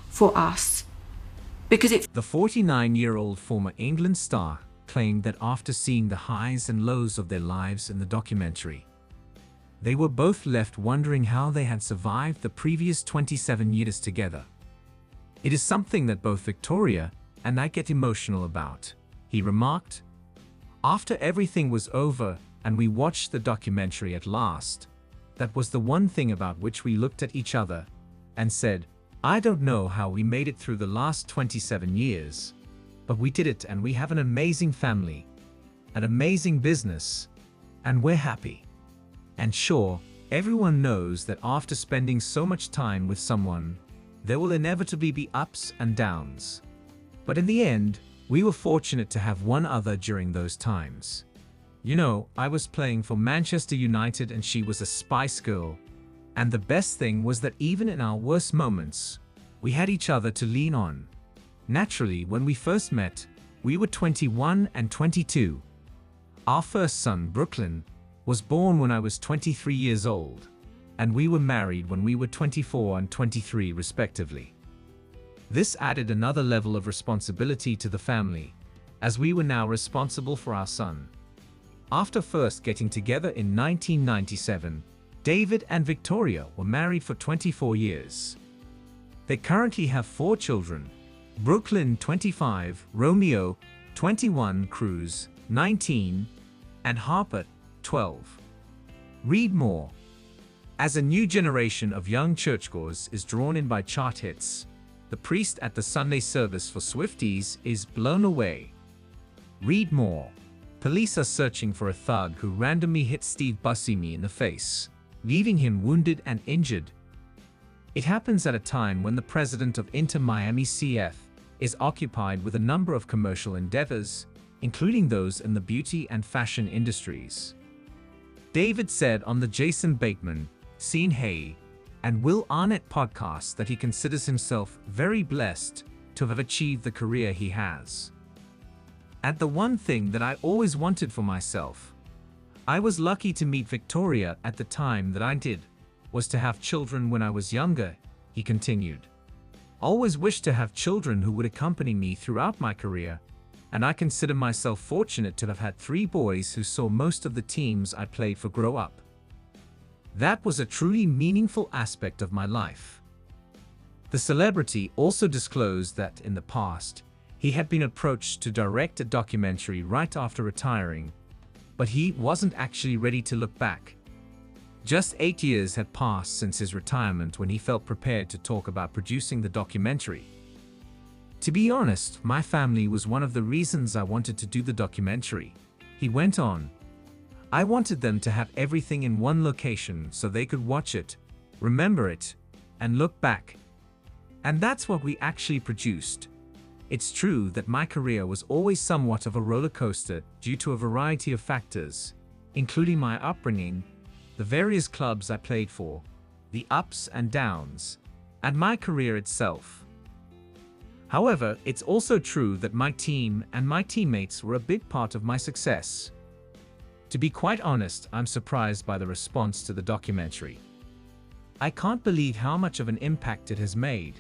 for us because it. The 49-year-old former England star claimed that after seeing the highs and lows of their lives in the documentary, they were both left wondering how they had survived the previous 27 years together. "It is something that both Victoria and I get emotional about," he remarked. "After everything was over and we watched the documentary at last, that was the one thing about which we looked at each other and said, I don't know how we made it through the last 27 years, but we did it, and we have an amazing family, an amazing business, and we're happy. And sure, everyone knows that after spending so much time with someone, there will inevitably be ups and downs. But in the end, we were fortunate to have one other during those times. You know, I was playing for Manchester United and she was a Spice Girl. And the best thing was that even in our worst moments, we had each other to lean on. Naturally, when we first met, we were 21 and 22. Our first son, Brooklyn, was born when I was 23 years old, and we were married when we were 24 and 23 respectively. This added another level of responsibility to the family, as we were now responsible for our son. After first getting together in 1997, David and Victoria were married for 24 years. They currently have 4 children: Brooklyn 25, Romeo 21, Cruz 19, and Harper 12. Read more. As a new generation of young churchgoers is drawn in by chart hits, the priest at the Sunday service for Swifties is blown away. Read more. Police are searching for a thug who randomly hit Steve Buscemi in the face, leaving him wounded and injured. It happens at a time when the president of Inter Miami CF is occupied with a number of commercial endeavors, including those in the beauty and fashion industries. David said on the Jason Bateman, Sean Hay, and Will Arnett podcast that he considers himself very blessed to have achieved the career he has. And the one thing that I always wanted for myself, I was lucky to meet Victoria at the time that I did, was to have children when I was younger, he continued. Always wished to have children who would accompany me throughout my career, and I consider myself fortunate to have had 3 boys who saw most of the teams I played for grow up. That was a truly meaningful aspect of my life. The celebrity also disclosed that in the past, he had been approached to direct a documentary right after retiring, but he wasn't actually ready to look back. Just 8 years had passed since his retirement when he felt prepared to talk about producing the documentary. To be honest, my family was one of the reasons I wanted to do the documentary, he went on. I wanted them to have everything in one location so they could watch it, remember it, and look back. And that's what we actually produced. It's true that my career was always somewhat of a roller coaster due to a variety of factors, including my upbringing, the various clubs I played for, the ups and downs, and my career itself. However, it's also true that my team and my teammates were a big part of my success. To be quite honest, I'm surprised by the response to the documentary. I can't believe how much of an impact it has made.